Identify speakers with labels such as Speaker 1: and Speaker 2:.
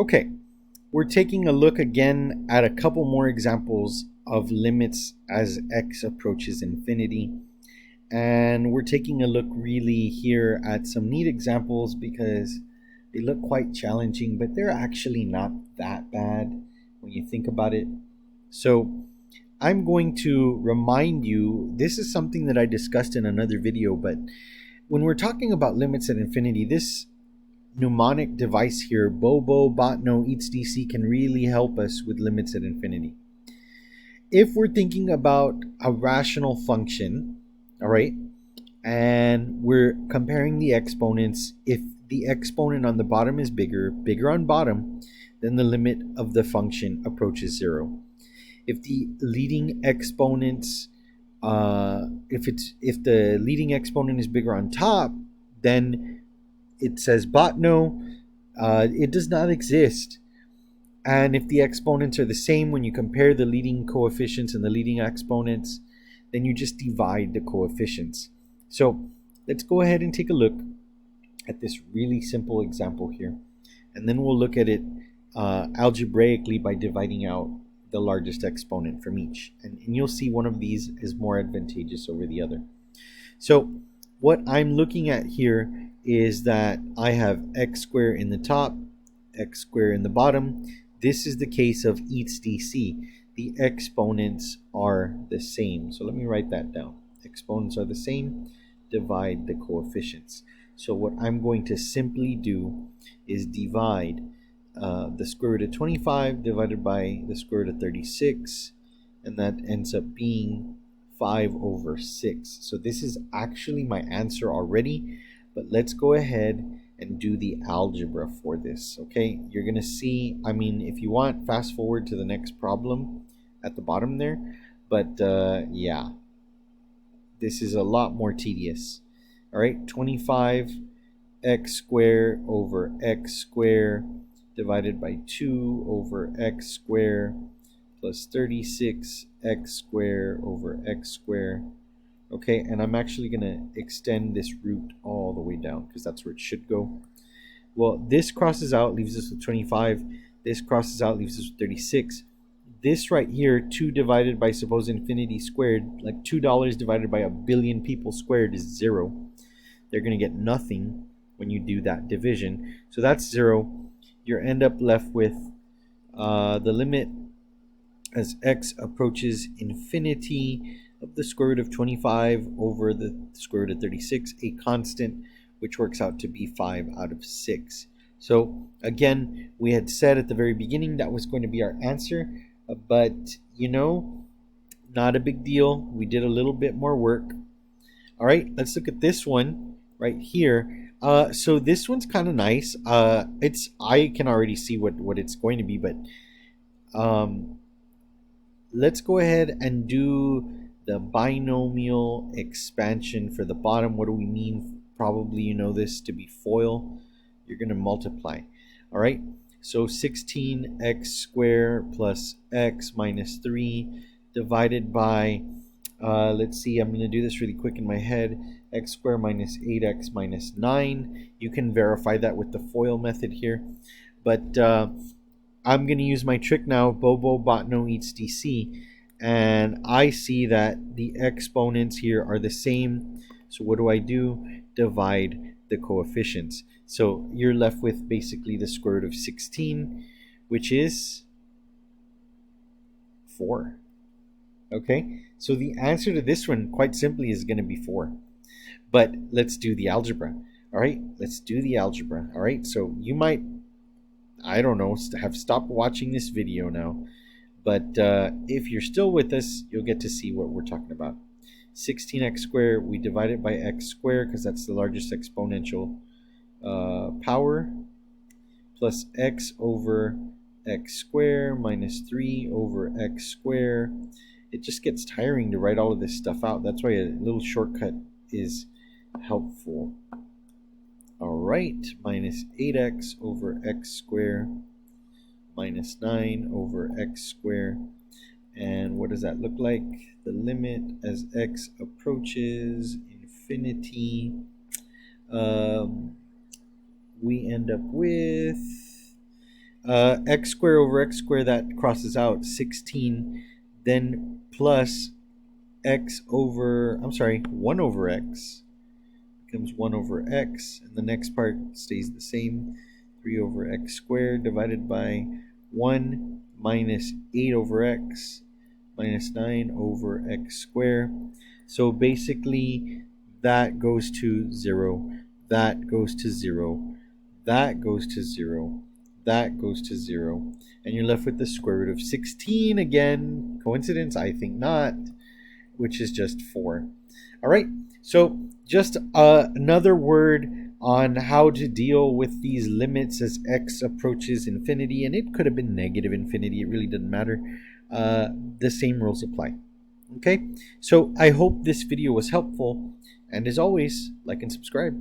Speaker 1: Okay, we're taking a look again at a couple more examples of limits as x approaches infinity. And we're taking a look really here at some neat examples because they look quite challenging, but they're actually not that bad when you think about it. So I'm going to remind you, this is something that I discussed in another video, but when we're talking about limits at infinity, this mnemonic device here, Bobo Botno Eats DC, can really help us with limits at infinity. If we're thinking about a rational function, all right, and we're comparing the exponents, if the exponent on the bottom is bigger on bottom, then the limit of the function approaches zero. If the leading exponents, if the leading exponent is bigger on top, then it says Botno, it does not exist. And if the exponents are the same when you compare the leading coefficients and the leading exponents, then you just divide the coefficients. So let's go ahead and take a look at this really simple example here. And then we'll look at it algebraically by dividing out the largest exponent from each. And you'll see one of these is more advantageous over the other. So what I'm looking at here is that I have x squared in the top, x squared in the bottom. This is the case of Eats DC. The exponents are the same. So let me write that down. Exponents are the same. Divide the coefficients. So what I'm going to simply do is divide the square root of 25 divided by the square root of 36, and that ends up being 5 over 6. So this is actually my answer already, but let's go ahead and do the algebra for this. Okay, you're gonna see, I mean, if you want, fast forward to the next problem at the bottom there, but yeah, this is a lot more tedious. All right, 25 x squared over x squared divided by 2 over x squared plus 36 x squared over x squared. Okay, and I'm actually going to extend this root all the way down because that's where it should go. Well, this crosses out, leaves us with 25. This crosses out, leaves us with 36. This right here, 2 divided by suppose infinity squared, like $2 divided by a billion people squared is 0. They're going to get nothing when you do that division. So that's 0. You end up left with the limit as x approaches infinity of the square root of 25 over the square root of 36, a constant, which works out to be 5 out of 6. So again, we had said at the very beginning that was going to be our answer, but you know, not a big deal. We did a little bit more work. All right, let's look at this one right here. So this one's kind of nice. I can already see what it's going to be, but let's go ahead and do the binomial expansion for the bottom. What do we mean? Probably you know this to be FOIL. You're going to multiply. All right, so 16x squared plus x minus 3 divided by, let's see, I'm going to do this really quick in my head, x squared minus 8x minus 9. You can verify that with the FOIL method here. But I'm going to use my trick now, Bobo Botno Eats DC, and I see that the exponents here are the same. So what do? Divide the coefficients. So you're left with basically the square root of 16, which is 4. Okay, so the answer to this one, quite simply, is going to be 4. But let's do the algebra. All right, let's do the algebra. All right, so you might, I don't know, have stopped watching this video now. But if you're still with us, you'll get to see what we're talking about. 16x squared, we divide it by x squared because that's the largest exponential power, plus x over x squared minus 3 over x squared. It just gets tiring to write all of this stuff out. That's why a little shortcut is helpful. All right, minus 8x over x squared minus 9 over x squared. And what does that look like? The limit as x approaches infinity, we end up with X squared over x squared, that crosses out, 16, then plus x over, I'm sorry, 1 over x becomes 1 over x, and the next part stays the same, 3 over x squared divided by 1 minus 8 over x minus 9 over x squared. So basically that goes to 0, that goes to 0, that goes to 0, that goes to 0, and you're left with the square root of 16 again. Coincidence? I think not, which is just 4. All right, so just another word on how to deal with these limits as x approaches infinity, and it could have been negative infinity, it really doesn't matter. The same rules apply. Okay, so I hope this video was helpful, and as always, like and subscribe.